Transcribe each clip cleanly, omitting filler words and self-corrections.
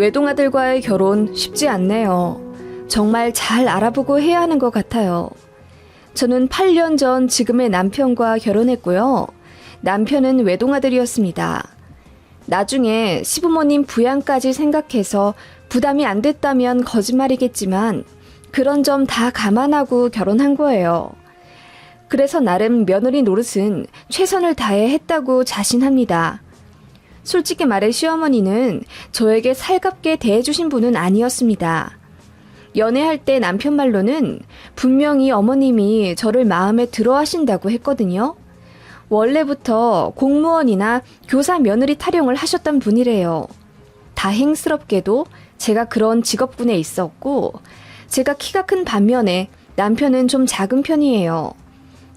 외동아들과의 결혼 쉽지 않네요. 정말 잘 알아보고 해야 하는 것 같아요. 저는 8년 전 지금의 남편과 결혼했고요. 남편은 외동아들이었습니다. 나중에 시부모님 부양까지 생각해서 부담이 안 됐다면 거짓말이겠지만 그런 점 다 감안하고 결혼한 거예요. 그래서 나름 며느리 노릇은 최선을 다해 했다고 자신합니다. 솔직히 말해 시어머니는 저에게 살갑게 대해주신 분은 아니었습니다. 연애할 때 남편 말로는 분명히 어머님이 저를 마음에 들어 하신다고 했거든요. 원래부터 공무원이나 교사 며느리 타령을 하셨던 분이래요. 다행스럽게도 제가 그런 직업군에 있었고 제가 키가 큰 반면에 남편은 좀 작은 편이에요.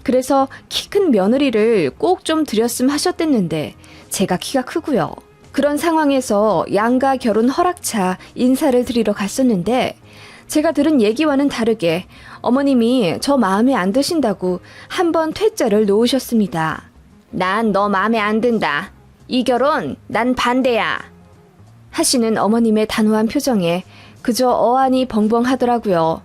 그래서 키 큰 며느리를 꼭 좀 드렸음 하셨댔는데 제가 키가 크고요. 그런 상황에서 양가 결혼 허락차 인사를 드리러 갔었는데 제가 들은 얘기와는 다르게 어머님이 저 마음에 안 드신다고 한번 퇴짜를 놓으셨습니다. 난 너 마음에 안 든다. 이 결혼 난 반대야. 하시는 어머님의 단호한 표정에 그저 어안이 벙벙하더라고요.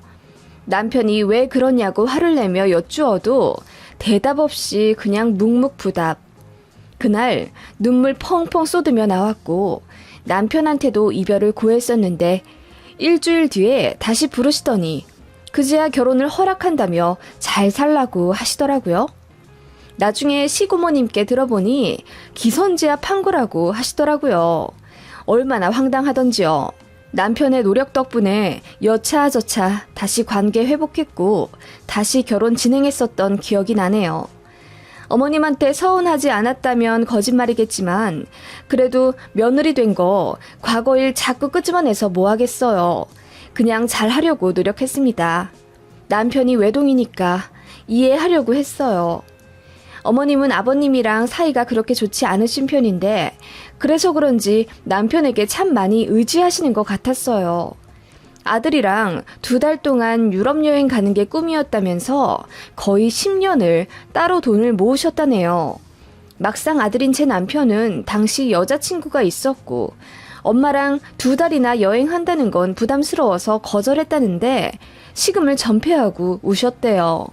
남편이 왜 그러냐고 화를 내며 여쭈어도 대답 없이 그냥 묵묵부답. 그날 눈물 펑펑 쏟으며 나왔고 남편한테도 이별을 고했었는데 일주일 뒤에 다시 부르시더니 그제야 결혼을 허락한다며 잘 살라고 하시더라고요. 나중에 시고모님께 들어보니 기선제압 한 거라고 하시더라고요. 얼마나 황당하던지요. 남편의 노력 덕분에 여차저차 다시 관계 회복했고 다시 결혼 진행했었던 기억이 나네요. 어머님한테 서운하지 않았다면 거짓말이겠지만 그래도 며느리 된 거 과거 일 자꾸 끄집어내서 뭐 하겠어요. 그냥 잘하려고 노력했습니다. 남편이 외동이니까 이해하려고 했어요. 어머님은 아버님이랑 사이가 그렇게 좋지 않으신 편인데 그래서 그런지 남편에게 참 많이 의지하시는 것 같았어요. 아들이랑 2달 동안 유럽 여행 가는 게 꿈이었다면서 거의 10년을 따로 돈을 모으셨다네요. 막상 아들인 제 남편은 당시 여자친구가 있었고 엄마랑 2달이나 여행한다는 건 부담스러워서 거절했다는데 식음을 전폐하고 우셨대요.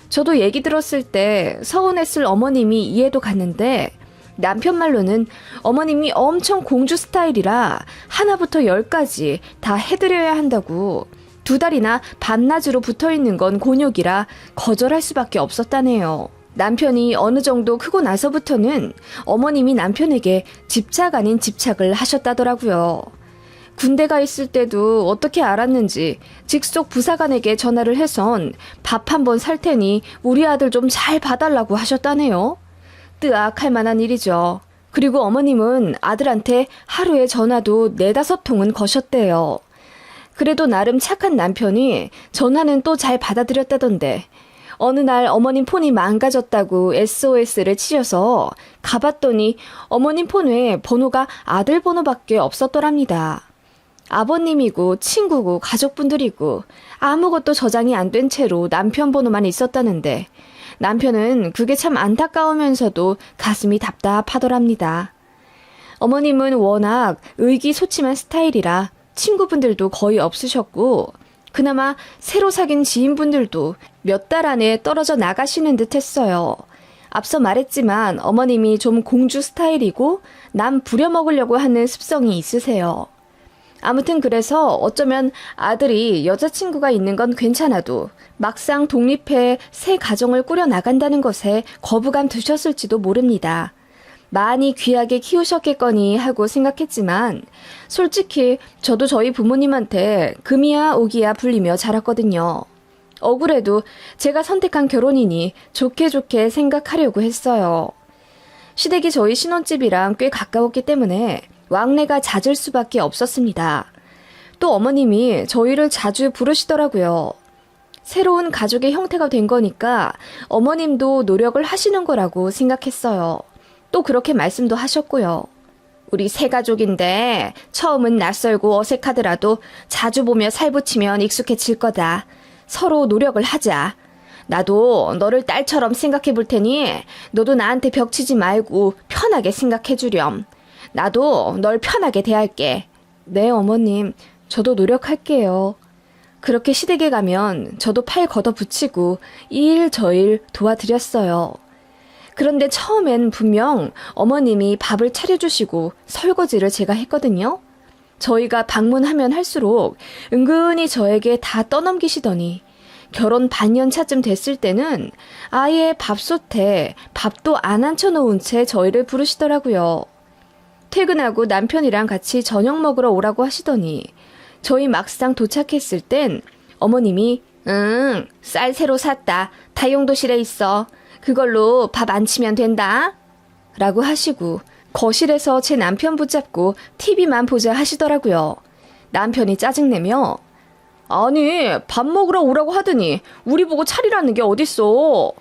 저도 얘기 들었을 때 서운했을 어머님이 이해도 갔는데 남편 말로는 어머님이 엄청 공주 스타일이라 하나부터 10까지 다 해드려야 한다고 2달이나 반나주로 붙어있는 건 곤욕이라 거절할 수밖에 없었다네요. 남편이 어느 정도 크고 나서부터는 어머님이 남편에게 집착 아닌 집착을 하셨다더라고요. 군대가 있을 때도 어떻게 알았는지 직속 부사관에게 전화를 해선 밥 한 번 살 테니 우리 아들 좀 잘 봐달라고 하셨다네요. 뜨악할 만한 일이죠. 그리고 어머님은 아들한테 하루에 전화도 4-5통은 거셨대요. 그래도 나름 착한 남편이 전화는 또 잘 받아들였다던데 어느 날 어머님 폰이 망가졌다고 SOS를 치셔서 가봤더니 어머님 폰에 번호가 아들 번호밖에 없었더랍니다. 아버님이고 친구고 가족분들이고 아무것도 저장이 안 된 채로 남편 번호만 있었다는데 남편은 그게 참 안타까우면서도 가슴이 답답하더랍니다. 어머님은 워낙 의기소침한 스타일이라 친구분들도 거의 없으셨고 그나마 새로 사귄 지인분들도 몇 달 안에 떨어져 나가시는 듯 했어요. 앞서 말했지만 어머님이 좀 공주 스타일이고 남 부려먹으려고 하는 습성이 있으세요. 아무튼 그래서 어쩌면 아들이 여자친구가 있는 건 괜찮아도 막상 독립해 새 가정을 꾸려 나간다는 것에 거부감 드셨을지도 모릅니다. 많이 귀하게 키우셨겠거니 하고 생각했지만 솔직히 저도 저희 부모님한테 금이야 오기야 불리며 자랐거든요. 억울해도 제가 선택한 결혼이니 좋게 좋게 생각하려고 했어요. 시댁이 저희 신혼집이랑 꽤 가까웠기 때문에 왕래가 잦을 수밖에 없었습니다. 또 어머님이 저희를 자주 부르시더라고요. 새로운 가족의 형태가 된 거니까 어머님도 노력을 하시는 거라고 생각했어요. 또 그렇게 말씀도 하셨고요. 우리 새 가족인데 처음은 낯설고 어색하더라도 자주 보며 살붙이면 익숙해질 거다. 서로 노력을 하자. 나도 너를 딸처럼 생각해 볼 테니 너도 나한테 벽치지 말고 편하게 생각해 주렴. 나도 널 편하게 대할게. 네, 어머님. 저도 노력할게요. 그렇게 시댁에 가면 저도 팔 걷어붙이고 이 일 저 일 도와드렸어요. 그런데 처음엔 분명 어머님이 밥을 차려주시고 설거지를 제가 했거든요. 저희가 방문하면 할수록 은근히 저에게 다 떠넘기시더니 결혼 반년 차쯤 됐을 때는 아예 밥솥에 밥도 안 앉혀놓은 채 저희를 부르시더라고요. 퇴근하고 남편이랑 같이 저녁 먹으러 오라고 하시더니 저희 막상 도착했을 땐 어머님이 쌀 새로 샀다. 다용도실에 있어. 그걸로 밥 안 치면 된다. 라고 하시고 거실에서 제 남편 붙잡고 TV만 보자 하시더라고요. 남편이 짜증내며 아니 밥 먹으러 오라고 하더니 우리 보고 차리라는 게 어딨어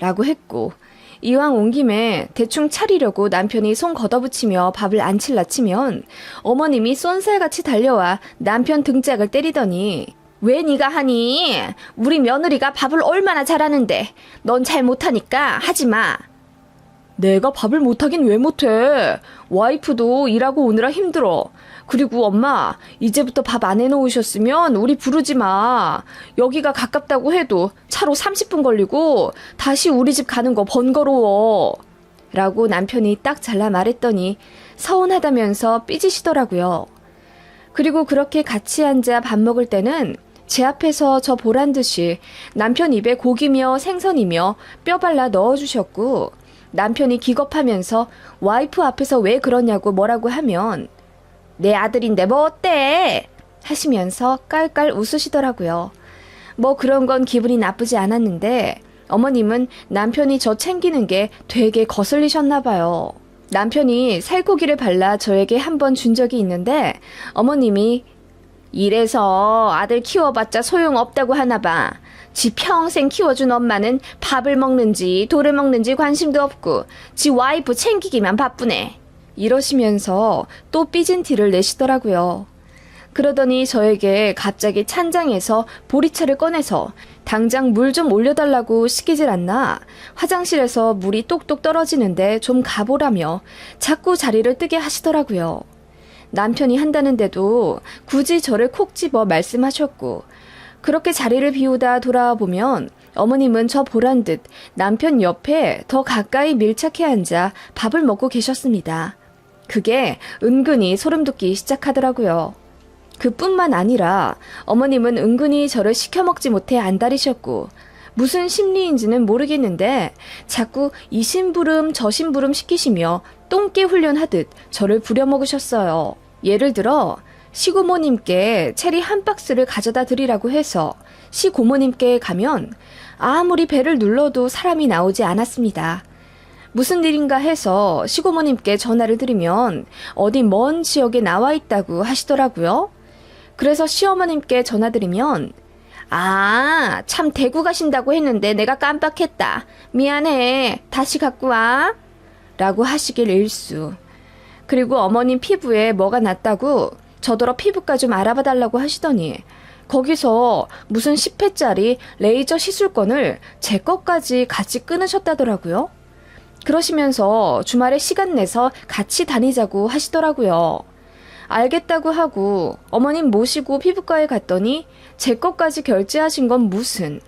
라고 했고 이왕 온 김에 대충 차리려고 남편이 손 걷어붙이며 밥을 안 칠라 치면 어머님이 쏜살같이 달려와 남편 등짝을 때리더니 왜 네가 하니? 우리 며느리가 밥을 얼마나 잘하는데 넌 잘 못하니까 하지 마. 내가 밥을 못하긴 왜 못해? 와이프도 일하고 오느라 힘들어. 그리고 엄마, 이제부터 밥 안 해놓으셨으면 우리 부르지 마. 여기가 가깝다고 해도 차로 30분 걸리고 다시 우리 집 가는 거 번거로워. 라고 남편이 딱 잘라 말했더니 서운하다면서 삐지시더라고요. 그리고 그렇게 같이 앉아 밥 먹을 때는 제 앞에서 저 보란 듯이 남편 입에 고기며 생선이며 뼈 발라 넣어주셨고 남편이 기겁하면서 와이프 앞에서 왜 그러냐고 뭐라고 하면 내 아들인데 뭐 어때? 하시면서 깔깔 웃으시더라고요. 뭐 그런 건 기분이 나쁘지 않았는데 어머님은 남편이 저 챙기는 게 되게 거슬리셨나 봐요. 남편이 살코기를 발라 저에게 한 번 준 적이 있는데 어머님이 이래서 아들 키워봤자 소용없다고 하나 봐. 지 평생 키워준 엄마는 밥을 먹는지 돌을 먹는지 관심도 없고 지 와이프 챙기기만 바쁘네. 이러시면서 또 삐진 티를 내시더라고요. 그러더니 저에게 갑자기 찬장에서 보리차를 꺼내서 당장 물 좀 올려달라고 시키질 않나 화장실에서 물이 똑똑 떨어지는데 좀 가보라며 자꾸 자리를 뜨게 하시더라고요. 남편이 한다는데도 굳이 저를 콕 집어 말씀하셨고 그렇게 자리를 비우다 돌아와 보면 어머님은 저 보란 듯 남편 옆에 더 가까이 밀착해 앉아 밥을 먹고 계셨습니다. 그게 은근히 소름 돋기 시작하더라고요. 그뿐만 아니라 어머님은 은근히 저를 시켜먹지 못해 안달이셨고 무슨 심리인지는 모르겠는데 자꾸 이 심부름 저 심부름 시키시며 똥개 훈련하듯 저를 부려먹으셨어요. 예를 들어 시고모님께 체리 한 박스를 가져다 드리라고 해서 시고모님께 가면 아무리 배를 눌러도 사람이 나오지 않았습니다. 무슨 일인가 해서 시고모님께 전화를 드리면 어디 먼 지역에 나와 있다고 하시더라고요. 그래서 시어머님께 전화드리면 아, 참 대구 가신다고 했는데 내가 깜빡했다. 미안해. 다시 갖고 와. 라고 하시길 일수. 그리고 어머님 피부에 뭐가 났다고 저더러 피부과 좀 알아봐 달라고 하시더니 거기서 무슨 10회짜리 레이저 시술권을 제 것까지 같이 끊으셨다더라고요. 그러시면서 주말에 시간 내서 같이 다니자고 하시더라고요. 알겠다고 하고 어머님 모시고 피부과에 갔더니 제 것까지 결제하신 건 무슨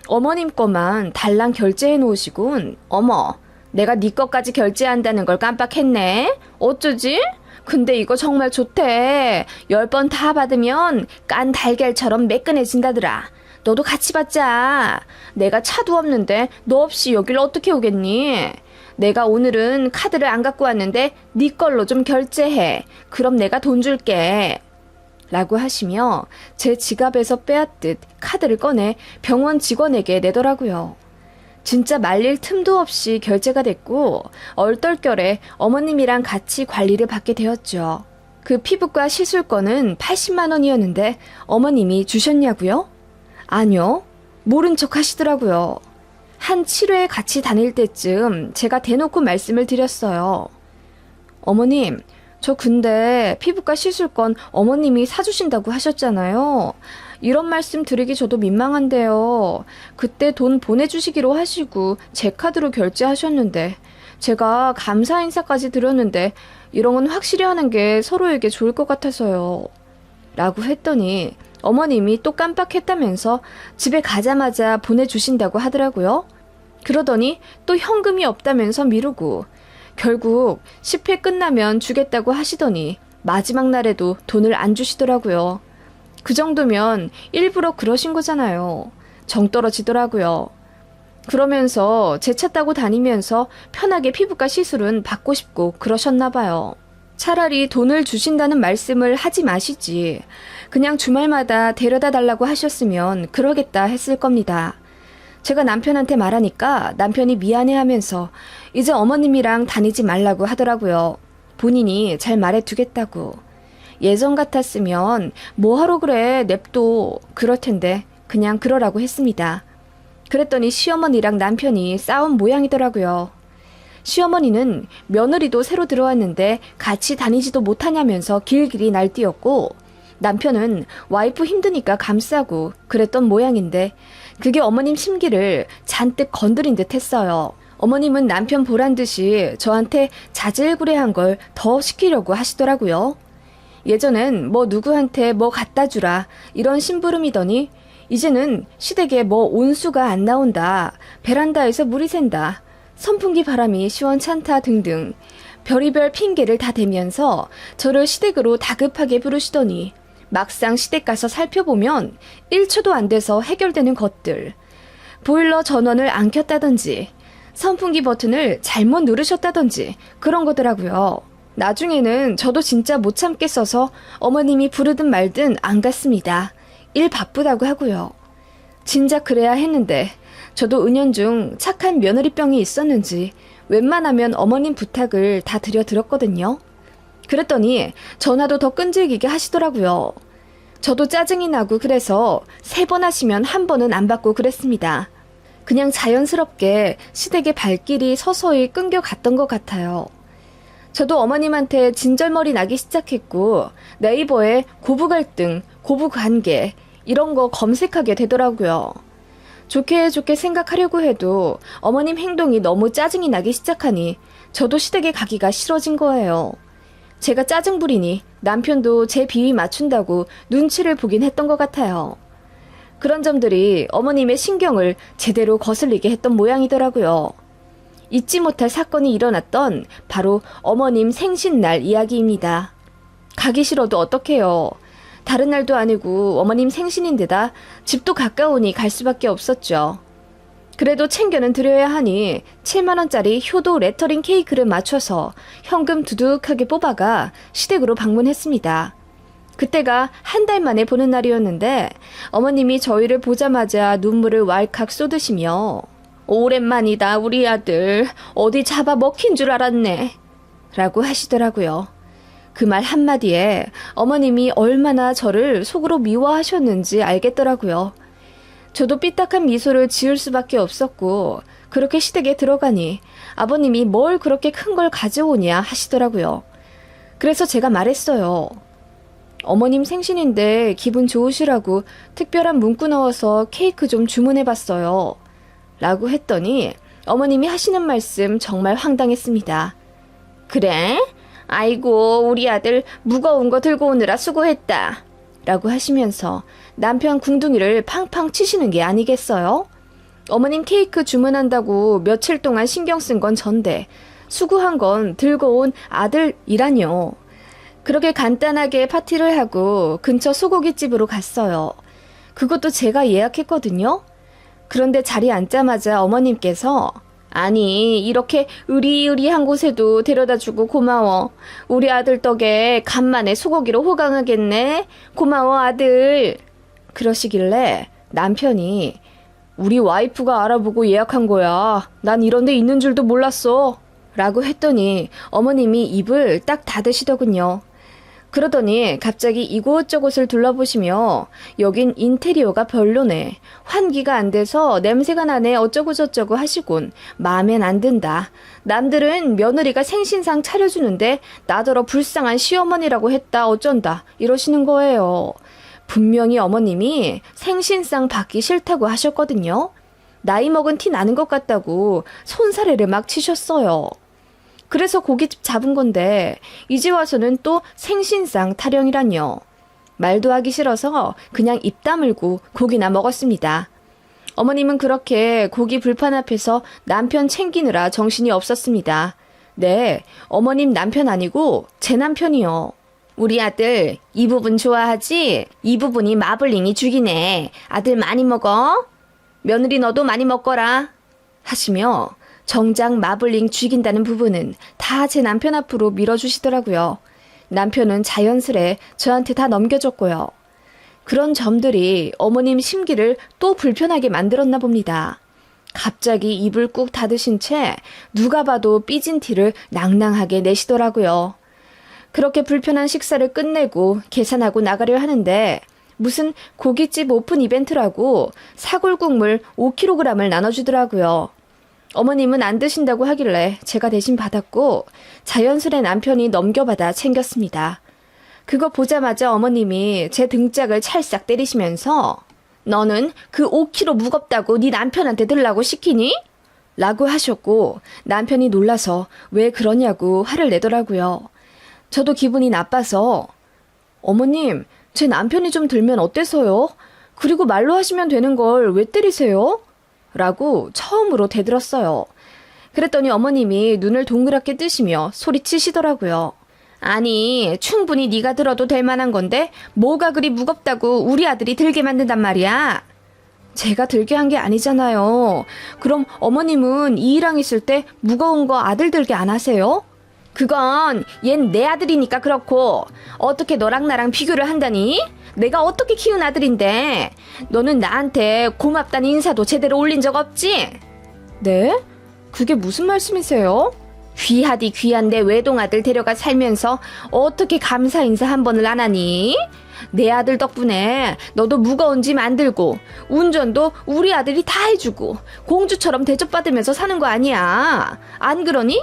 어머님 거만 달랑 결제해 놓으시군. 어머, 내가 네 것까지 결제한다는 걸 깜빡했네. 어쩌지? 근데 이거 정말 좋대. 10번 다 받으면 깐 달걀처럼 매끈해진다더라. 너도 같이 받자. 내가 차도 없는데 너 없이 여길 어떻게 오겠니? 내가 오늘은 카드를 안 갖고 왔는데 네 걸로 좀 결제해. 그럼 내가 돈 줄게. 라고 하시며 제 지갑에서 빼앗듯 카드를 꺼내 병원 직원에게 내더라고요. 진짜 말릴 틈도 없이 결제가 됐고 얼떨결에 어머님이랑 같이 관리를 받게 되었죠. 그 피부과 시술권은 80만 원이었는데 어머님이 주셨냐고요? 아니요. 모른 척 하시더라고요. 한 7회 같이 다닐 때쯤 제가 대놓고 말씀을 드렸어요. 어머님, 저 근데 피부과 시술권 어머님이 사주신다고 하셨잖아요. 이런 말씀 드리기 저도 민망한데요. 그때 돈 보내주시기로 하시고 제 카드로 결제하셨는데 제가 감사 인사까지 드렸는데 이런 건 확실히 하는 게 서로에게 좋을 것 같아서요. 라고 했더니 어머님이 또 깜빡했다면서 집에 가자마자 보내주신다고 하더라고요. 그러더니 또 현금이 없다면서 미루고 결국 10회 끝나면 주겠다고 하시더니 마지막 날에도 돈을 안 주시더라고요. 그 정도면 일부러 그러신 거잖아요. 정 떨어지더라고요. 그러면서 제 차 타고 다니면서 편하게 피부과 시술은 받고 싶고 그러셨나 봐요. 차라리 돈을 주신다는 말씀을 하지 마시지. 그냥 주말마다 데려다 달라고 하셨으면 그러겠다 했을 겁니다. 제가 남편한테 말하니까 남편이 미안해하면서 이제 어머님이랑 다니지 말라고 하더라고요. 본인이 잘 말해두겠다고. 예전 같았으면 뭐하러 그래 냅둬 그럴 텐데 그냥 그러라고 했습니다. 그랬더니 시어머니랑 남편이 싸운 모양이더라고요. 시어머니는 며느리도 새로 들어왔는데 같이 다니지도 못하냐면서 길길이 날뛰었고 남편은 와이프 힘드니까 감싸고 그랬던 모양인데 그게 어머님 심기를 잔뜩 건드린 듯 했어요. 어머님은 남편 보란 듯이 저한테 자질구레한 걸 더 시키려고 하시더라고요. 예전엔 뭐 누구한테 뭐 갖다 주라 이런 심부름이더니 이제는 시댁에 뭐 온수가 안 나온다, 베란다에서 물이 샌다, 선풍기 바람이 시원찮다 등등 별의별 핑계를 다 대면서 저를 시댁으로 다급하게 부르시더니 막상 시댁 가서 살펴보면 1초도 안 돼서 해결되는 것들. 보일러 전원을 안 켰다든지 선풍기 버튼을 잘못 누르셨다든지 그런 거더라고요. 나중에는 저도 진짜 못 참겠어서 어머님이 부르든 말든 안 갔습니다. 일 바쁘다고 하고요. 진작 그래야 했는데 저도 은연중 착한 며느리병이 있었는지 웬만하면 어머님 부탁을 다 드렸거든요. 그랬더니 전화도 더 끈질기게 하시더라고요. 저도 짜증이 나고 그래서 3번 하시면 1번은 안 받고 그랬습니다. 그냥 자연스럽게 시댁의 발길이 서서히 끊겨갔던 것 같아요. 저도 어머님한테 진절머리 나기 시작했고 네이버에 고부갈등, 고부관계 이런 거 검색하게 되더라고요. 좋게 생각하려고 해도 어머님 행동이 너무 짜증이 나기 시작하니 저도 시댁에 가기가 싫어진 거예요. 제가 짜증 부리니 남편도 제 비위 맞춘다고 눈치를 보긴 했던 것 같아요. 그런 점들이 어머님의 신경을 제대로 거슬리게 했던 모양이더라고요. 잊지 못할 사건이 일어났던 바로 어머님 생신날 이야기입니다. 가기 싫어도 어떡해요. 다른 날도 아니고 어머님 생신인데다 집도 가까우니 갈 수밖에 없었죠. 그래도 챙겨는 드려야 하니 7만원짜리 효도 레터링 케이크를 맞춰서 현금 두둑하게 뽑아가 시댁으로 방문했습니다. 그때가 한 달 만에 보는 날이었는데 어머님이 저희를 보자마자 눈물을 왈칵 쏟으시며 오랜만이다 우리 아들 어디 잡아먹힌 줄 알았네 라고 하시더라고요. 그 말 한마디에 어머님이 얼마나 저를 속으로 미워하셨는지 알겠더라고요. 저도 삐딱한 미소를 지을 수밖에 없었고 그렇게 시댁에 들어가니 아버님이 뭘 그렇게 큰 걸 가져오냐 하시더라고요. 그래서 제가 말했어요. 어머님 생신인데 기분 좋으시라고 특별한 문구 넣어서 케이크 좀 주문해봤어요. 라고 했더니 어머님이 하시는 말씀 정말 황당했습니다. 그래? 아이고 우리 아들 무거운 거 들고 오느라 수고했다. 라고 하시면서 남편 궁둥이를 팡팡 치시는 게 아니겠어요? 어머님 케이크 주문한다고 며칠 동안 신경 쓴 건 전데 수고한 건 들고 온 아들이라뇨. 그렇게 간단하게 파티를 하고 근처 소고기집으로 갔어요. 그것도 제가 예약했거든요. 그런데 자리에 앉자마자 어머님께서 아니 이렇게 으리으리한 곳에도 데려다주고 고마워. 우리 아들 덕에 간만에 소고기로 호강하겠네. 고마워 아들. 그러시길래 남편이 우리 와이프가 알아보고 예약한 거야. 난 이런 데 있는 줄도 몰랐어. 라고 했더니 어머님이 입을 딱 닫으시더군요. 그러더니 갑자기 이곳저곳을 둘러보시며 여긴 인테리어가 별로네. 환기가 안 돼서 냄새가 나네 어쩌고저쩌고 하시곤 마음엔 안 든다. 남들은 며느리가 생신상 차려주는데 나더러 불쌍한 시어머니라고 했다 어쩐다 이러시는 거예요. 분명히 어머님이 생신상 받기 싫다고 하셨거든요. 나이 먹은 티 나는 것 같다고 손사래를 막 치셨어요. 그래서 고깃집 잡은 건데 이제 와서는 또 생신상 타령이란요. 말도 하기 싫어서 그냥 입 다물고 고기나 먹었습니다. 어머님은 그렇게 고기 불판 앞에서 남편 챙기느라 정신이 없었습니다. 네, 어머님 남편 아니고 제 남편이요. 우리 아들 이 부분 좋아하지? 이 부분이 마블링이 죽이네. 아들 많이 먹어? 며느리 너도 많이 먹거라. 하시며 정작 마블링 죽인다는 부분은 다 제 남편 앞으로 밀어주시더라고요. 남편은 자연스레 저한테 다 넘겨줬고요. 그런 점들이 어머님 심기를 또 불편하게 만들었나 봅니다. 갑자기 입을 꾹 닫으신 채 누가 봐도 삐진 티를 낭낭하게 내시더라고요. 그렇게 불편한 식사를 끝내고 계산하고 나가려 하는데 무슨 고깃집 오픈 이벤트라고 사골국물 5kg을 나눠주더라고요. 어머님은 안 드신다고 하길래 제가 대신 받았고 자연스레 남편이 넘겨받아 챙겼습니다. 그거 보자마자 어머님이 제 등짝을 찰싹 때리시면서 너는 그 5kg 무겁다고 네 남편한테 들라고 시키니? 라고 하셨고 남편이 놀라서 왜 그러냐고 화를 내더라고요. 저도 기분이 나빠서 어머님, 제 남편이 좀 들면 어때서요? 그리고 말로 하시면 되는 걸 왜 때리세요? 라고 처음으로 대들었어요. 그랬더니 어머님이 눈을 동그랗게 뜨시며 소리치시더라고요. 아니, 충분히 네가 들어도 될 만한 건데 뭐가 그리 무겁다고 우리 아들이 들게 만든단 말이야. 제가 들게 한 게 아니잖아요. 그럼 어머님은 이이랑 있을 때 무거운 거 아들 들게 안 하세요? 그건 얜 내 아들이니까 그렇고 어떻게 너랑 나랑 비교를 한다니? 내가 어떻게 키운 아들인데 너는 나한테 고맙다는 인사도 제대로 올린 적 없지? 네? 그게 무슨 말씀이세요? 귀하디 귀한데 외동아들 데려가 살면서 어떻게 감사 인사 한 번을 안 하니? 내 아들 덕분에 너도 무거운 짐 안 들고 운전도 우리 아들이 다 해주고 공주처럼 대접받으면서 사는 거 아니야. 안 그러니?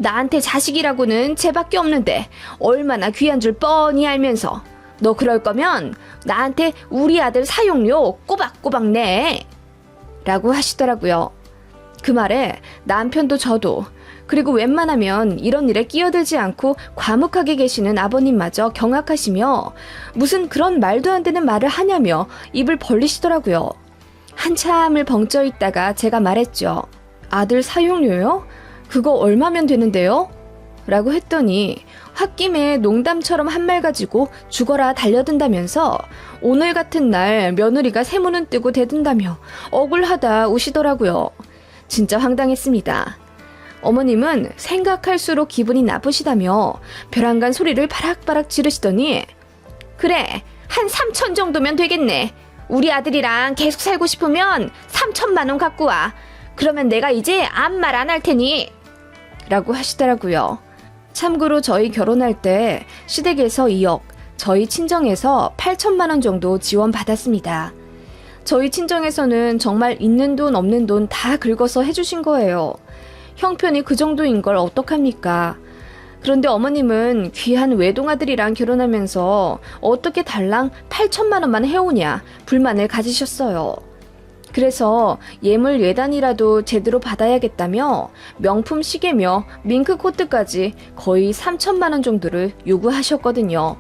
나한테 자식이라고는 쟤밖에 없는데 얼마나 귀한 줄 뻔히 알면서 너 그럴 거면 나한테 우리 아들 사용료 꼬박꼬박 내. 라고 하시더라고요. 그 말에 남편도 저도 그리고 웬만하면 이런 일에 끼어들지 않고 과묵하게 계시는 아버님마저 경악하시며 무슨 그런 말도 안 되는 말을 하냐며 입을 벌리시더라고요. 한참을 벙쪄 있다가 제가 말했죠. 아들 사용료요? 그거 얼마면 되는데요? 라고 했더니 홧김에 농담처럼 한 말 가지고 죽어라 달려든다면서 오늘 같은 날 며느리가 세모는 뜨고 대든다며 억울하다 우시더라고요. 진짜 황당했습니다. 어머님은 생각할수록 기분이 나쁘시다며 벼랑간 소리를 바락바락 지르시더니 그래, 한 3천 정도면 되겠네. 우리 아들이랑 계속 살고 싶으면 3천만 원 갖고 와. 그러면 내가 이제 아무 말 안 할 테니. 라고 하시더라고요. 참고로 저희 결혼할 때 시댁에서 2억, 저희 친정에서 8천만 원 정도 지원받았습니다. 저희 친정에서는 정말 있는 돈 없는 돈 다 긁어서 해주신 거예요. 형편이 그 정도인 걸 어떡합니까? 그런데 어머님은 귀한 외동아들이랑 결혼하면서 어떻게 달랑 8천만 원만 해오냐 불만을 가지셨어요. 그래서 예물 예단이라도 제대로 받아야겠다며 명품 시계며 밍크 코트까지 거의 3천만 원 정도를 요구하셨거든요.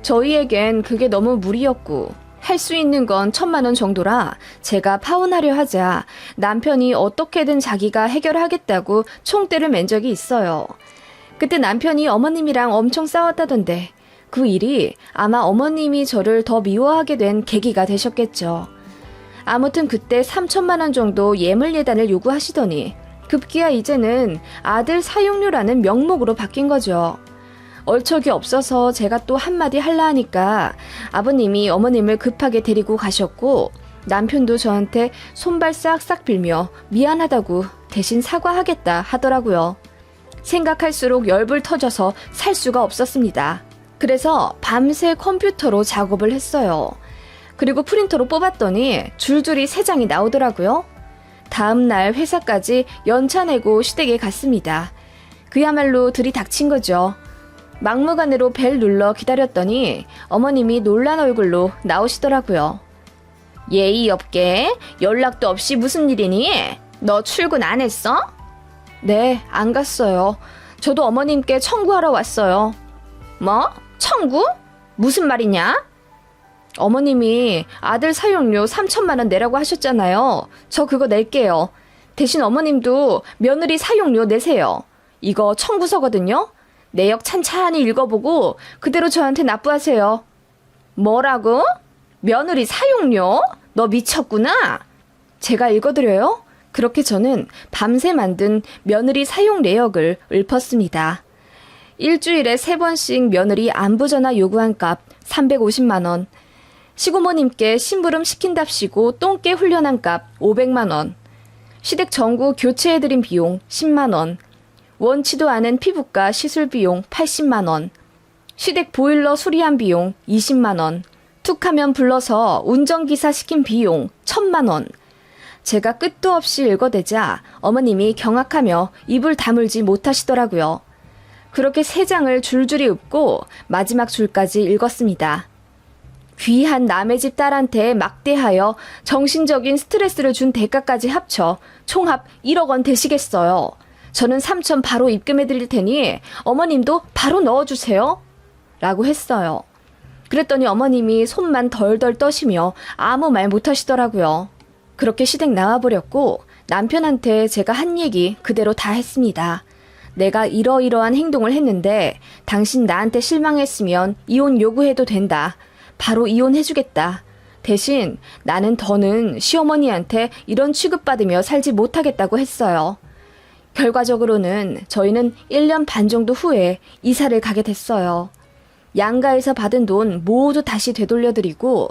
저희에겐 그게 너무 무리였고 할 수 있는 건 1,000만 원 정도라 제가 파혼하려 하자 남편이 어떻게든 자기가 해결하겠다고 총대를 맨 적이 있어요. 그때 남편이 어머님이랑 엄청 싸웠다던데 그 일이 아마 어머님이 저를 더 미워하게 된 계기가 되셨겠죠. 아무튼 그때 3천만 원 정도 예물 예단을 요구하시더니 급기야 이제는 아들 사용료라는 명목으로 바뀐 거죠. 얼척이 없어서 제가 또 한마디 할라 하니까 아버님이 어머님을 급하게 데리고 가셨고 남편도 저한테 손발 싹싹 빌며 미안하다고 대신 사과하겠다 하더라고요. 생각할수록 열불 터져서 살 수가 없었습니다. 그래서 밤새 컴퓨터로 작업을 했어요. 그리고 프린터로 뽑았더니 줄줄이 3장이 나오더라고요. 다음날 회사까지 연차 내고 시댁에 갔습니다. 그야말로 들이닥친 거죠. 막무가내로 벨 눌러 기다렸더니 어머님이 놀란 얼굴로 나오시더라고요. 예의 없게 연락도 없이 무슨 일이니? 너 출근 안 했어? 네, 안 갔어요. 저도 어머님께 청구하러 왔어요. 뭐? 청구? 무슨 말이냐? 어머님이 아들 사용료 3천만 원 내라고 하셨잖아요. 저 그거 낼게요. 대신 어머님도 며느리 사용료 내세요. 이거 청구서거든요. 내역 찬찬히 읽어보고 그대로 저한테 납부하세요. 뭐라고? 며느리 사용료? 너 미쳤구나? 제가 읽어드려요? 그렇게 저는 밤새 만든 며느리 사용 내역을 읊었습니다. 일주일에 3번씩 며느리 안부전화 요구한 값 350만 원, 시고모님께 심부름 시킨답시고 똥개 훈련한 값 500만 원, 시댁 전구 교체해드린 비용 10만 원, 원치도 않은 피부과 시술 비용 80만 원, 시댁 보일러 수리한 비용 20만 원, 툭하면 불러서 운전기사 시킨 비용 1,000만 원. 제가 끝도 없이 읽어대자 어머님이 경악하며 입을 다물지 못하시더라고요. 그렇게 3장을 줄줄이 읊고 마지막 줄까지 읽었습니다. 귀한 남의 집 딸한테 막대하여 정신적인 스트레스를 준 대가까지 합쳐 총합 1억 원 되시겠어요. 저는 3천 바로 입금해 드릴 테니 어머님도 바로 넣어주세요. 라고 했어요. 그랬더니 어머님이 손만 덜덜 떠시며 아무 말 못하시더라고요. 그렇게 시댁 나와버렸고 남편한테 제가 한 얘기 그대로 다 했습니다. 내가 이러이러한 행동을 했는데 당신 나한테 실망했으면 이혼 요구해도 된다. 바로 이혼해주겠다. 대신 나는 더는 시어머니한테 이런 취급받으며 살지 못하겠다고 했어요. 결과적으로는 저희는 1년 반 정도 후에 이사를 가게 됐어요. 양가에서 받은 돈 모두 다시 되돌려드리고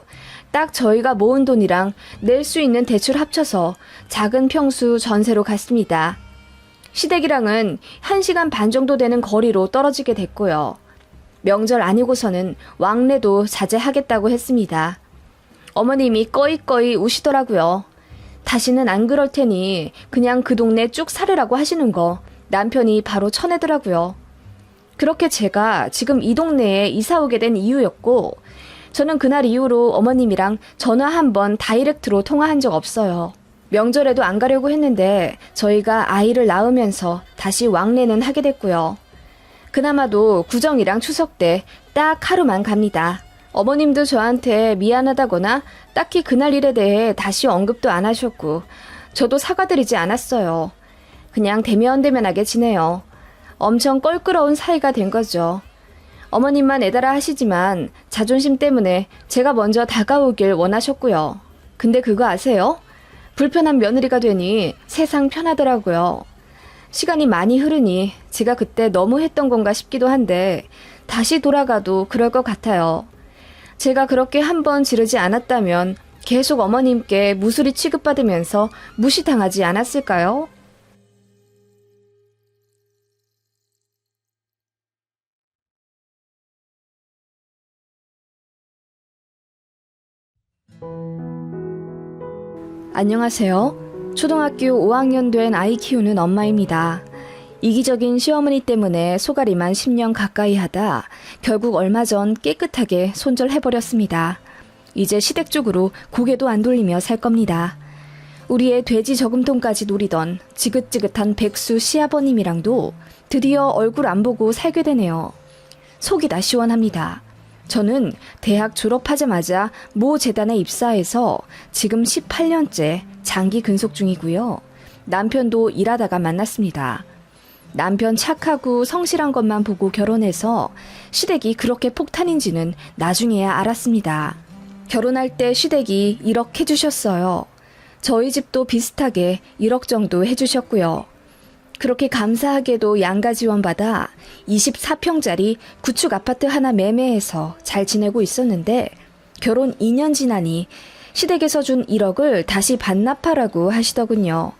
딱 저희가 모은 돈이랑 낼 수 있는 대출 합쳐서 작은 평수 전세로 갔습니다. 시댁이랑은 1시간 반 정도 되는 거리로 떨어지게 됐고요. 명절 아니고서는 왕래도 자제하겠다고 했습니다. 어머님이 꺼이꺼이 우시더라고요. 다시는 안 그럴 테니 그냥 그 동네 쭉 살으라고 하시는 거 남편이 바로 쳐내더라고요. 그렇게 제가 지금 이 동네에 이사 오게 된 이유였고 저는 그날 이후로 어머님이랑 전화 한 번 다이렉트로 통화한 적 없어요. 명절에도 안 가려고 했는데 저희가 아이를 낳으면서 다시 왕래는 하게 됐고요. 그나마도 구정이랑 추석 때 딱 하루만 갑니다. 어머님도 저한테 미안하다거나 딱히 그날 일에 대해 다시 언급도 안 하셨고 저도 사과드리지 않았어요. 그냥 대면대면하게 지내요. 엄청 껄끄러운 사이가 된 거죠. 어머님만 애달아 하시지만 자존심 때문에 제가 먼저 다가오길 원하셨고요. 근데 그거 아세요? 불편한 며느리가 되니 세상 편하더라고요. 시간이 많이 흐르니 제가 그때 너무 했던 건가 싶기도 한데 다시 돌아가도 그럴 것 같아요. 제가 그렇게 한 번 지르지 않았다면 계속 어머님께 무수리 취급받으면서 무시당하지 않았을까요? 안녕하세요. 초등학교 5학년 된 아이 키우는 엄마입니다. 이기적인 시어머니 때문에 소가리만 10년 가까이 하다 결국 얼마 전 깨끗하게 손절해버렸습니다. 이제 시댁 쪽으로 고개도 안 돌리며 살 겁니다. 우리의 돼지 저금통까지 노리던 지긋지긋한 백수 시아버님이랑도 드디어 얼굴 안 보고 살게 되네요. 속이 다 시원합니다. 저는 대학 졸업하자마자 모 재단에 입사해서 지금 18년째 장기 근속 중이고요. 남편도 일하다가 만났습니다. 남편 착하고 성실한 것만 보고 결혼해서 시댁이 그렇게 폭탄인지는 나중에야 알았습니다. 결혼할 때 시댁이 1억 해주셨어요. 저희 집도 비슷하게 1억 정도 해주셨고요. 그렇게 감사하게도 양가 지원받아 24평짜리 구축 아파트 하나 매매해서 잘 지내고 있었는데 결혼 2년 지나니 시댁에서 준 1억을 다시 반납하라고 하시더군요.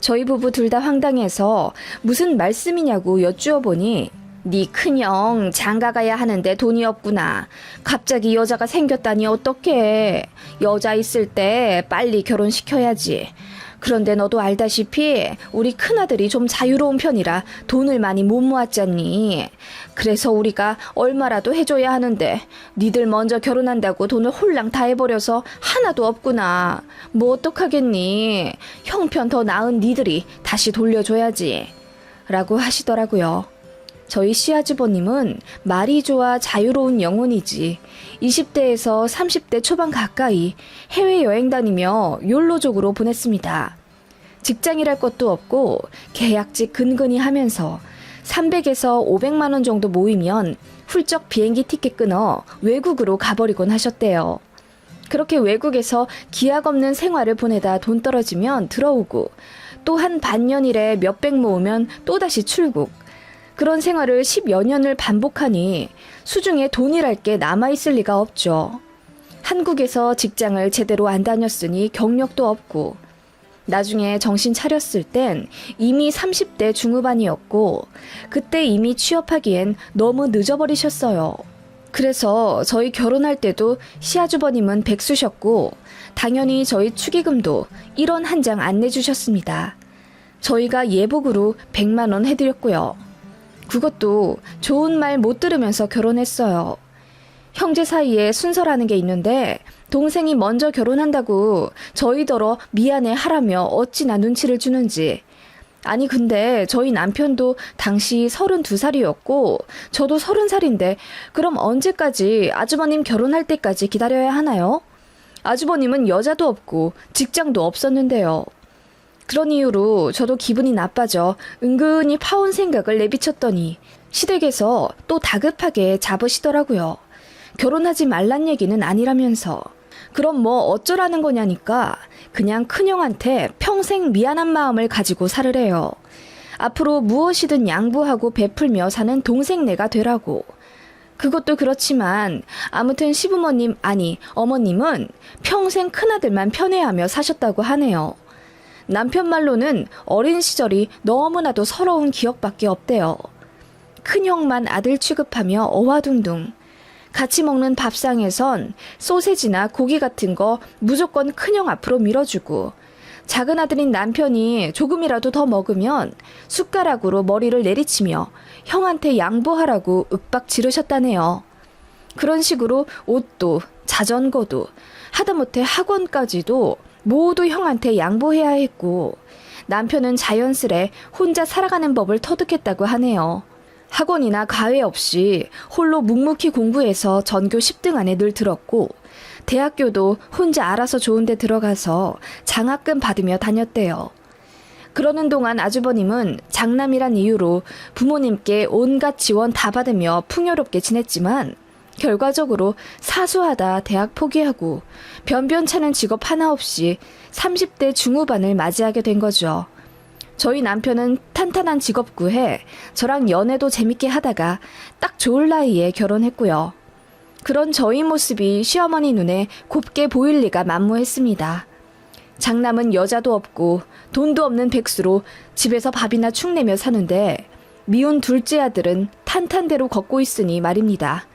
저희 부부 둘 다 황당해서 무슨 말씀이냐고 여쭈어 보니 네 큰형 장가 가야 하는데 돈이 없구나. 갑자기 여자가 생겼다니 어떡해. 여자 있을 때 빨리 결혼시켜야지. 그런데 너도 알다시피 우리 큰아들이 좀 자유로운 편이라 돈을 많이 못 모았잖니. 그래서 우리가 얼마라도 해줘야 하는데 니들 먼저 결혼한다고 돈을 홀랑 다 해버려서 하나도 없구나. 뭐 어떡하겠니. 형편 더 나은 니들이 다시 돌려줘야지. 라고 하시더라고요. 저희 시아주버님은 말이 좋아 자유로운 영혼이지 20대에서 30대 초반 가까이 해외여행 다니며 욜로족으로 보냈습니다. 직장이랄 것도 없고 계약직 근근히 하면서 300에서 500만 원 정도 모이면 훌쩍 비행기 티켓 끊어 외국으로 가버리곤 하셨대요. 그렇게 외국에서 기약 없는 생활을 보내다 돈 떨어지면 들어오고 또 한 반년일에 몇백 모으면 또다시 출국. 그런 생활을 10여 년을 반복하니 수중에 돈이랄 게 남아있을 리가 없죠. 한국에서 직장을 제대로 안 다녔으니 경력도 없고 나중에 정신 차렸을 땐 이미 30대 중후반이었고 그때 이미 취업하기엔 너무 늦어버리셨어요. 그래서 저희 결혼할 때도 시아주버님은 백수셨고 당연히 저희 축의금도 1원 한 장 안 내주셨습니다. 저희가 예복으로 100만 원 해드렸고요. 그것도 좋은 말 못 들으면서 결혼했어요. 형제 사이에 순서라는 게 있는데 동생이 먼저 결혼한다고 저희더러 미안해 하라며 어찌나 눈치를 주는지. 아니 근데 저희 남편도 당시 32살이었고 저도 30살인데 그럼 언제까지 아주버님 결혼할 때까지 기다려야 하나요? 아주버님은 여자도 없고 직장도 없었는데요. 그런 이유로 저도 기분이 나빠져 은근히 파혼 생각을 내비쳤더니 시댁에서 또 다급하게 잡으시더라고요. 결혼하지 말란 얘기는 아니라면서. 그럼 뭐 어쩌라는 거냐니까 그냥 큰형한테 평생 미안한 마음을 가지고 살으래요. 앞으로 무엇이든 양보하고 베풀며 사는 동생네가 되라고. 그것도 그렇지만 아무튼 시부모님 아니 어머님은 평생 큰아들만 편애하며 사셨다고 하네요. 남편 말로는 어린 시절이 너무나도 서러운 기억밖에 없대요. 큰형만 아들 취급하며 어와둥둥. 같이 먹는 밥상에선 소세지나 고기 같은 거 무조건 큰형 앞으로 밀어주고 작은 아들인 남편이 조금이라도 더 먹으면 숟가락으로 머리를 내리치며 형한테 양보하라고 윽박 지르셨다네요. 그런 식으로 옷도 자전거도 하다못해 학원까지도 모두 형한테 양보해야 했고 남편은 자연스레 혼자 살아가는 법을 터득했다고 하네요. 학원이나 과외 없이 홀로 묵묵히 공부해서 전교 10등 안에 늘 들었고 대학교도 혼자 알아서 좋은 데 들어가서 장학금 받으며 다녔대요. 그러는 동안 아주버님은 장남이란 이유로 부모님께 온갖 지원 다 받으며 풍요롭게 지냈지만 결과적으로 사수하다 대학 포기하고 변변찮은 직업 하나 없이 30대 중후반을 맞이하게 된 거죠. 저희 남편은 탄탄한 직업 구해 저랑 연애도 재밌게 하다가 딱 좋을 나이에 결혼했고요. 그런 저희 모습이 시어머니 눈에 곱게 보일 리가 만무했습니다. 장남은 여자도 없고 돈도 없는 백수로 집에서 밥이나 축 내며 사는데 미운 둘째 아들은 탄탄대로 걷고 있으니 말입니다.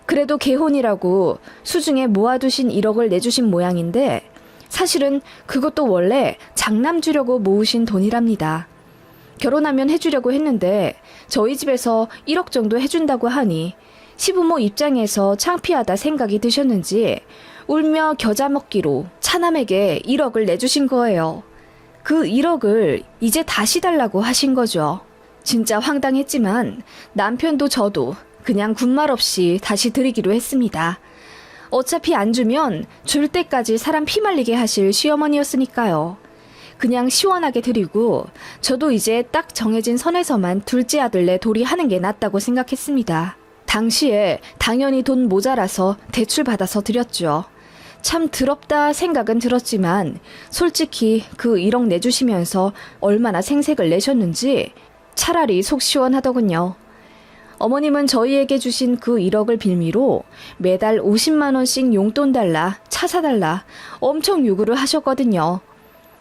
그래도 개혼이라고 수중에 모아두신 1억을 내주신 모양인데 사실은 그것도 원래 장남 주려고 모으신 돈이랍니다. 결혼하면 해주려고 했는데 저희 집에서 1억 정도 해준다고 하니 시부모 입장에서 창피하다 생각이 드셨는지 울며 겨자 먹기로 차남에게 1억을 내주신 거예요. 그 1억을 이제 다시 달라고 하신 거죠. 진짜 황당했지만 남편도 저도 그냥 군말 없이 다시 드리기로 했습니다. 어차피 안 주면 줄 때까지 사람 피말리게 하실 시어머니였으니까요. 그냥 시원하게 드리고 저도 이제 딱 정해진 선에서만 둘째 아들네 도리하는 게 낫다고 생각했습니다. 당시에 당연히 돈 모자라서 대출 받아서 드렸죠. 참 더럽다 생각은 들었지만 솔직히 그 1억 내주시면서 얼마나 생색을 내셨는지 차라리 속 시원하더군요. 어머님은 저희에게 주신 그 1억을 빌미로 매달 50만 원씩 용돈 달라, 차 사달라 엄청 요구를 하셨거든요.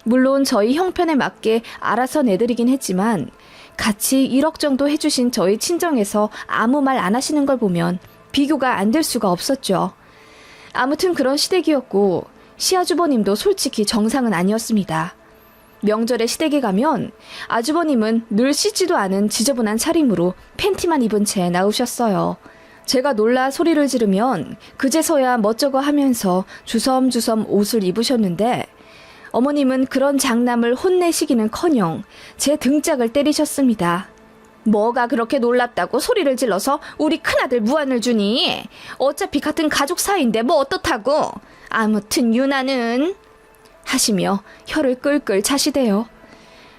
물론 저희 형편에 맞게 알아서 내드리긴 했지만 같이 1억 정도 해주신 저희 친정에서 아무 말 안 하시는 걸 보면 비교가 안 될 수가 없었죠. 아무튼 그런 시댁이었고 시아주버님도 솔직히 정상은 아니었습니다. 명절에 시댁에 가면 아주버님은 늘 씻지도 않은 지저분한 차림으로 팬티만 입은 채 나오셨어요. 제가 놀라 소리를 지르면 그제서야 멋쩍어 하면서 주섬주섬 옷을 입으셨는데 어머님은 그런 장남을 혼내시기는커녕 제 등짝을 때리셨습니다. 뭐가 그렇게 놀랍다고 소리를 질러서 우리 큰아들 무안을 주니? 어차피 같은 가족 사이인데 뭐 어떻다고? 아무튼 유나는 하시며 혀를 끌끌 차시대요.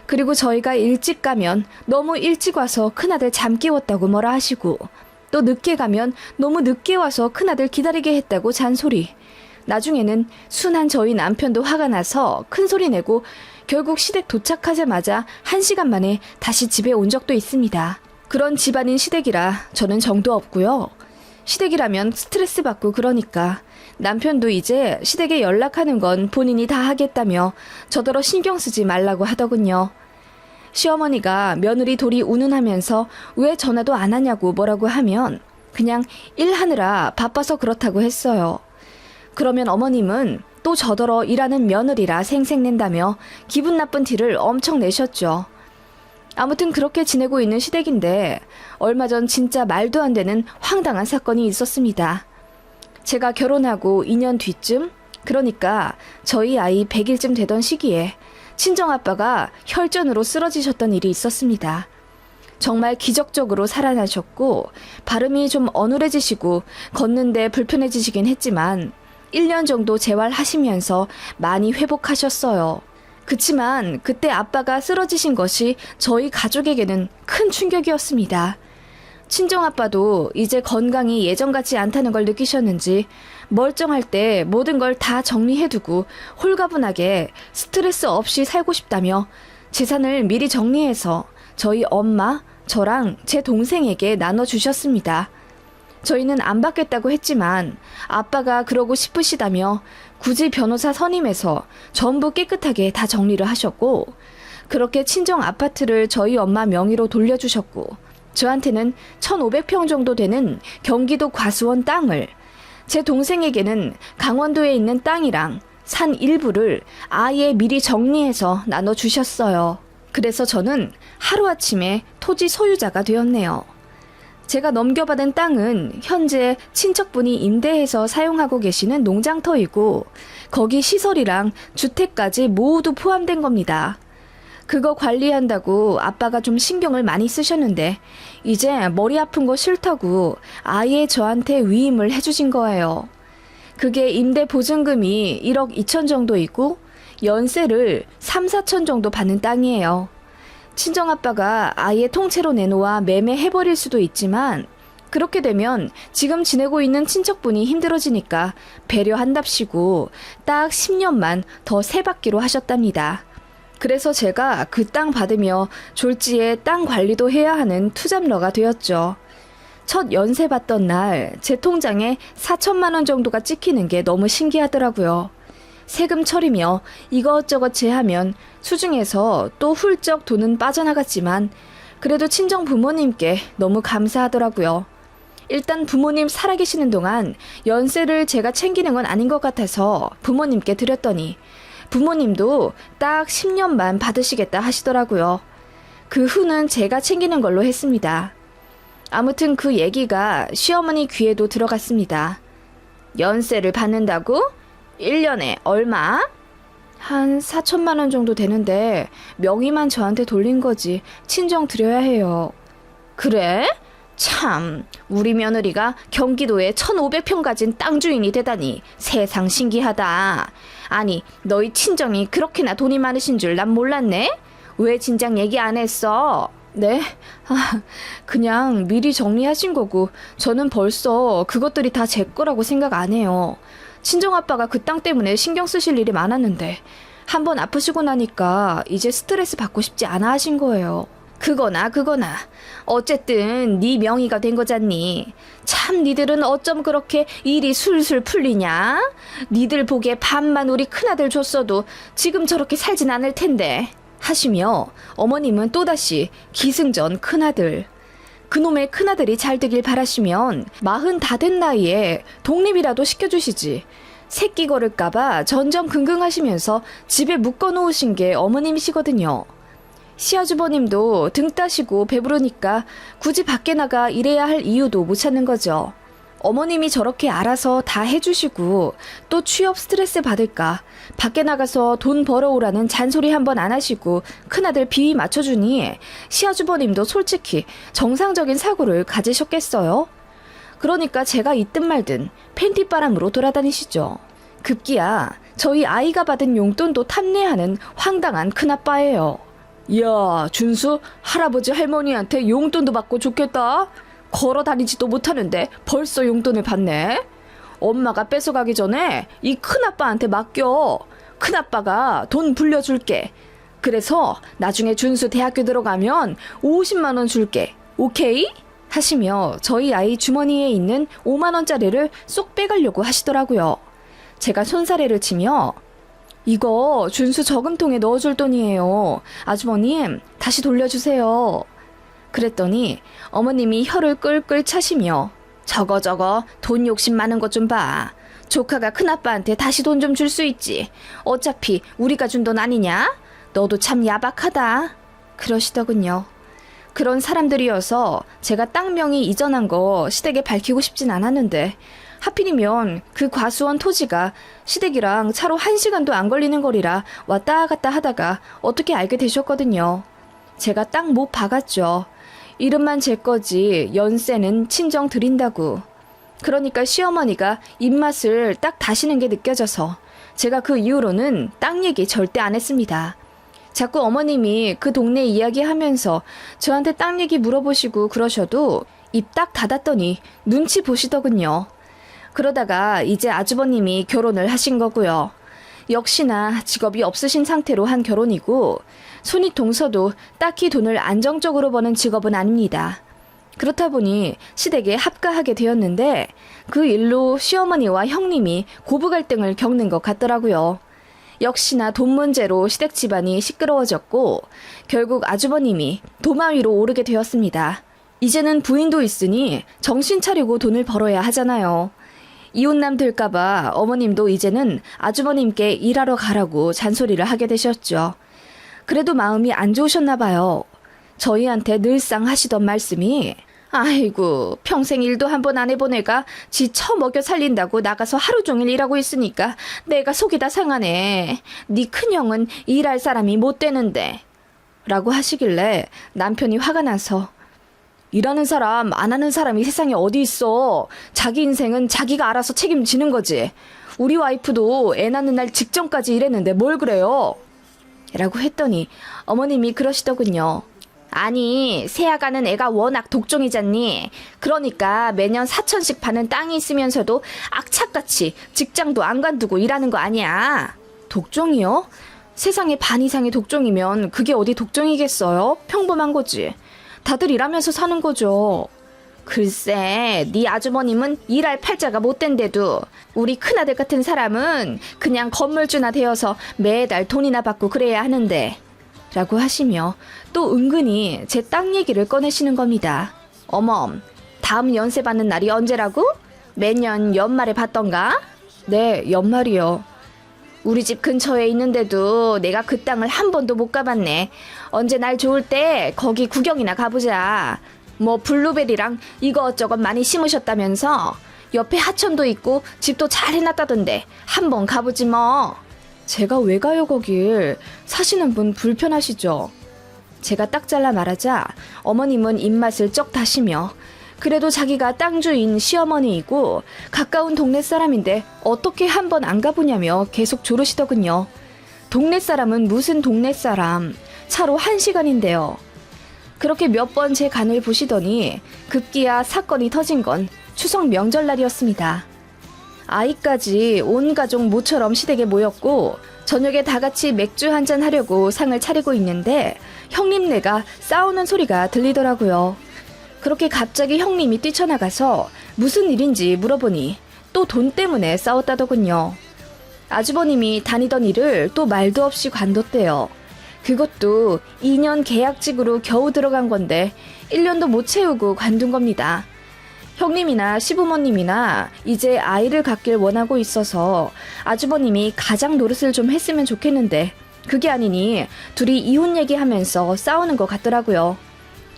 그리고 저희가 일찍 가면 너무 일찍 와서 큰아들 잠 깨웠다고 뭐라 하시고, 또 늦게 가면 너무 늦게 와서 큰아들 기다리게 했다고 잔소리. 나중에는 순한 저희 남편도 화가 나서 큰 소리 내고 결국 시댁 도착하자마자 1시간 만에 다시 집에 온 적도 있습니다. 그런 집안인 시댁이라 저는 정도 없고요. 시댁이라면 스트레스 받고 그러니까 남편도 이제 시댁에 연락하는 건 본인이 다 하겠다며 저더러 신경 쓰지 말라고 하더군요. 시어머니가 며느리 돌이 운운하면서 왜 전화도 안 하냐고 뭐라고 하면 그냥 일하느라 바빠서 그렇다고 했어요. 그러면 어머님은 또 저더러 일하는 며느리라 생색낸다며 기분 나쁜 티를 엄청 내셨죠. 아무튼 그렇게 지내고 있는 시댁인데 얼마 전 진짜 말도 안 되는 황당한 사건이 있었습니다. 제가 결혼하고 2년 뒤쯤, 그러니까 저희 아이 100일쯤 되던 시기에 친정아빠가 혈전으로 쓰러지셨던 일이 있었습니다. 정말 기적적으로 살아나셨고 발음이 좀 어눌해지시고 걷는데 불편해지시긴 했지만 1년 정도 재활하시면서 많이 회복하셨어요. 그치만 그때 아빠가 쓰러지신 것이 저희 가족에게는 큰 충격이었습니다. 친정아빠도 이제 건강이 예전 같지 않다는 걸 느끼셨는지 멀쩡할 때 모든 걸 다 정리해두고 홀가분하게 스트레스 없이 살고 싶다며 재산을 미리 정리해서 저희 엄마, 저랑 제 동생에게 나눠주셨습니다. 저희는 안 받겠다고 했지만 아빠가 그러고 싶으시다며 굳이 변호사 선임해서 전부 깨끗하게 다 정리를 하셨고, 그렇게 친정 아파트를 저희 엄마 명의로 돌려주셨고, 저한테는 1,500평 정도 되는 경기도 과수원 땅을, 제 동생에게는 강원도에 있는 땅이랑 산 일부를 아예 미리 정리해서 나눠주셨어요. 그래서 저는 하루아침에 토지 소유자가 되었네요. 제가 넘겨받은 땅은 현재 친척분이 임대해서 사용하고 계시는 농장터이고 거기 시설이랑 주택까지 모두 포함된 겁니다. 그거 관리한다고 아빠가 좀 신경을 많이 쓰셨는데 이제 머리 아픈 거 싫다고 아예 저한테 위임을 해주신 거예요. 그게 임대 보증금이 1억 2천 정도이고 연세를 3, 4천 정도 받는 땅이에요. 친정아빠가 아예 통째로 내놓아 매매해버릴 수도 있지만 그렇게 되면 지금 지내고 있는 친척분이 힘들어지니까 배려한답시고 딱 10년만 더 세받기로 하셨답니다. 그래서 제가 그 땅 받으며 졸지에 땅 관리도 해야 하는 투잡러가 되었죠. 첫 연세 받던 날 제 통장에 4천만 원 정도가 찍히는 게 너무 신기하더라고요. 세금 처리며 이것저것 제하면 수중에서 또 훌쩍 돈은 빠져나갔지만 그래도 친정 부모님께 너무 감사하더라고요. 일단 부모님 살아계시는 동안 연세를 제가 챙기는 건 아닌 것 같아서 부모님께 드렸더니 부모님도 딱 10년만 받으시겠다 하시더라고요. 그 후는 제가 챙기는 걸로 했습니다. 아무튼 그 얘기가 시어머니 귀에도 들어갔습니다. 연세를 받는다고? 1년에 얼마? 한 4천만 원 정도 되는데 명의만 저한테 돌린 거지 친정 드려야 해요. 그래? 참, 우리 며느리가 경기도에 1,500평 가진 땅 주인이 되다니 세상 신기하다. 아니, 너희 친정이 그렇게나 돈이 많으신 줄 난 몰랐네? 왜 진작 얘기 안 했어? 네? 그냥 미리 정리하신 거고 저는 벌써 그것들이 다 제 거라고 생각 안 해요. 친정아빠가 그 땅 때문에 신경 쓰실 일이 많았는데 한번 아프시고 나니까 이제 스트레스 받고 싶지 않아 하신 거예요. 그거나 어쨌든 네 명의가 된 거잖니. 참 니들은 어쩜 그렇게 일이 술술 풀리냐? 니들 보기에 반만 우리 큰아들 줬어도 지금 저렇게 살진 않을 텐데 하시며 어머님은 또다시 기승전 큰아들, 그놈의 큰아들이 잘 되길 바라시면 40 다 된 나이에 독립이라도 시켜주시지. 새끼 거를까봐 전전긍긍하시면서 집에 묶어놓으신 게 어머님이시거든요. 시아주버님도 등 따시고 배부르니까 굳이 밖에 나가 일해야 할 이유도 못 찾는 거죠. 어머님이 저렇게 알아서 다 해주시고 또 취업 스트레스 받을까 밖에 나가서 돈 벌어오라는 잔소리 한번 안 하시고 큰아들 비위 맞춰주니 시아주버님도 솔직히 정상적인 사고를 가지셨겠어요? 그러니까 제가 있든 말든 팬티바람으로 돌아다니시죠. 급기야 저희 아이가 받은 용돈도 탐내하는 황당한 큰아빠예요. 이야, 준수 할아버지 할머니한테 용돈도 받고 좋겠다. 걸어 다니지도 못하는데 벌써 용돈을 받네. 엄마가 뺏어가기 전에 이 큰아빠한테 맡겨. 큰아빠가 돈 불려줄게. 그래서 나중에 준수 대학교 들어가면 50만 원 줄게. 오케이? 하시며 저희 아이 주머니에 있는 5만 원짜리를 쏙 빼가려고 하시더라고요. 제가 손사래를 치며 이거 준수 저금통에 넣어줄 돈이에요. 아주버님 다시 돌려주세요. 그랬더니 어머님이 혀를 끌끌 차시며 저거 돈 욕심 많은 것 좀 봐. 조카가 큰아빠한테 다시 돈 좀 줄 수 있지. 어차피 우리가 준 돈 아니냐? 너도 참 야박하다. 그러시더군요. 그런 사람들이어서 제가 땅 명의 이전한 거 시댁에 밝히고 싶진 않았는데 하필이면 그 과수원 토지가 시댁이랑 차로 1시간도 안 걸리는 거리라 왔다 갔다 하다가 어떻게 알게 되셨거든요. 제가 딱 못 박았죠. 이름만 제 거지 연세는 친정 드린다고. 그러니까 시어머니가 입맛을 딱 다시는 게 느껴져서 제가 그 이후로는 땅 얘기 절대 안 했습니다. 자꾸 어머님이 그 동네 이야기하면서 저한테 땅 얘기 물어보시고 그러셔도 입 딱 닫았더니 눈치 보시더군요. 그러다가 이제 아주버님이 결혼을 하신 거고요. 역시나 직업이 없으신 상태로 한 결혼이고 손이 동서도 딱히 돈을 안정적으로 버는 직업은 아닙니다. 그렇다 보니 시댁에 합가하게 되었는데 그 일로 시어머니와 형님이 고부 갈등을 겪는 것 같더라고요. 역시나 돈 문제로 시댁 집안이 시끄러워졌고 결국 아주버님이 도마 위로 오르게 되었습니다. 이제는 부인도 있으니 정신 차리고 돈을 벌어야 하잖아요. 이혼남 될까봐 어머님도 이제는 아주버님께 일하러 가라고 잔소리를 하게 되셨죠. 그래도 마음이 안 좋으셨나 봐요. 저희한테 늘상 하시던 말씀이 아이고 평생 일도 한 번 안 해본 애가 지 처먹여 살린다고 나가서 하루 종일 일하고 있으니까 내가 속이 다 상하네. 네 큰형은 일할 사람이 못 되는데 라고 하시길래 남편이 화가 나서 일하는 사람 안 하는 사람이 세상에 어디 있어. 자기 인생은 자기가 알아서 책임지는 거지. 우리 와이프도 애 낳는 날 직전까지 일했는데 뭘 그래요? 라고 했더니 어머님이 그러시더군요. 아니 새아가는 애가 워낙 독종이잖니. 그러니까 매년 4천씩 파는 땅이 있으면서도 악착같이 직장도 안 관두고 일하는 거 아니야. 독종이요? 세상에 반 이상의 독종이면 그게 어디 독종이겠어요? 평범한 거지. 다들 일하면서 사는 거죠. 글쎄 네 아주머님은 일할 팔자가 못 된데도 우리 큰아들 같은 사람은 그냥 건물주나 되어서 매달 돈이나 받고 그래야 하는데 라고 하시며 또 은근히 제 땅 얘기를 꺼내시는 겁니다. 어멈, 다음 연세 받는 날이 언제라고? 매년 연말에 받던가? 네, 연말이요. 우리 집 근처에 있는데도 내가 그 땅을 한 번도 못 가봤네. 언제 날 좋을 때 거기 구경이나 가보자. 뭐 블루베리랑 이것저것 많이 심으셨다면서 옆에 하천도 있고 집도 잘 해놨다던데 한번 가보지 뭐. 제가 왜 가요 거길. 사시는 분 불편하시죠? 제가 딱 잘라 말하자 어머님은 입맛을 쩍 다시며 그래도 자기가 땅 주인 시어머니이고 가까운 동네 사람인데 어떻게 한번 안 가보냐며 계속 조르시더군요. 동네 사람은 무슨 동네 사람. 차로 1시간인데요. 그렇게 몇 번 제 간을 보시더니 급기야 사건이 터진 건 추석 명절날이었습니다. 아이까지 온 가족 모처럼 시댁에 모였고 저녁에 다 같이 맥주 한잔 하려고 상을 차리고 있는데 형님네가 싸우는 소리가 들리더라고요. 그렇게 갑자기 형님이 뛰쳐나가서 무슨 일인지 물어보니 또 돈 때문에 싸웠다더군요. 아주버님이 다니던 일을 또 말도 없이 관뒀대요. 그것도 2년 계약직으로 겨우 들어간 건데 1년도 못 채우고 관둔 겁니다. 형님이나 시부모님이나 이제 아이를 갖길 원하고 있어서 아주버님이 가장 노릇을 좀 했으면 좋겠는데 그게 아니니 둘이 이혼 얘기하면서 싸우는 것 같더라고요.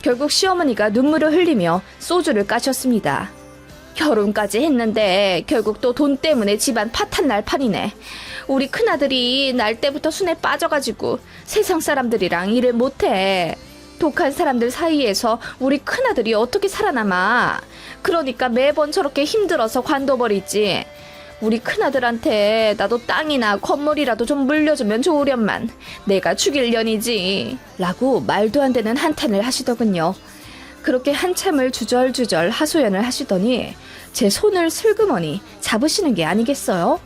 결국 시어머니가 눈물을 흘리며 소주를 까셨습니다. 결혼까지 했는데 결국 또 돈 때문에 집안 파탄 날 판이네. 우리 큰아들이 날 때부터 순에 빠져가지고 세상 사람들이랑 일을 못해. 독한 사람들 사이에서 우리 큰아들이 어떻게 살아남아. 그러니까 매번 저렇게 힘들어서 관둬버리지. 우리 큰아들한테 나도 땅이나 건물이라도 좀 물려주면 좋으련만. 내가 죽일 년이지. 라고 말도 안 되는 한탄을 하시더군요. 그렇게 한참을 주절주절 하소연을 하시더니 제 손을 슬그머니 잡으시는 게 아니겠어요?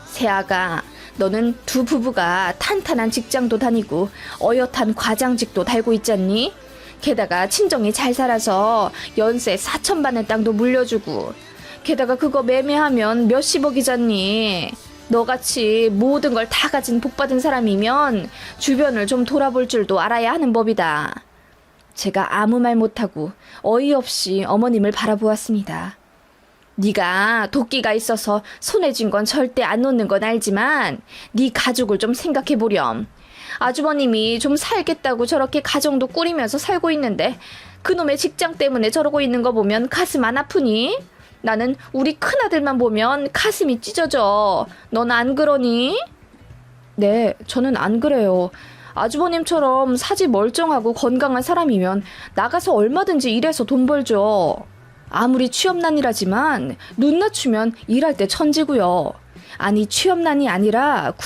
새아가, 너는 두 부부가 탄탄한 직장도 다니고 어엿한 과장직도 달고 있잖니? 게다가 친정이 잘 살아서 연세 4천 받는 땅도 물려주고, 게다가 그거 매매하면 몇십억이잖니. 너같이 모든 걸 다 가진 복받은 사람이면 주변을 좀 돌아볼 줄도 알아야 하는 법이다. 제가 아무 말 못하고 어이없이 어머님을 바라보았습니다. 네가 도끼가 있어서 손에 쥔 건 절대 안 놓는 건 알지만 네 가족을 좀 생각해보렴. 아주버님이 좀 살겠다고 저렇게 가정도 꾸리면서 살고 있는데 그놈의 직장 때문에 저러고 있는 거 보면 가슴 안 아프니? 나는 우리 큰아들만 보면 가슴이 찢어져. 넌 안 그러니? 네, 저는 안 그래요. 아주버님처럼 사지 멀쩡하고 건강한 사람이면 나가서 얼마든지 일해서 돈 벌죠. 아무리 취업난이라지만 눈 낮추면 일할 때 천지고요. 아니 취업난이 아니라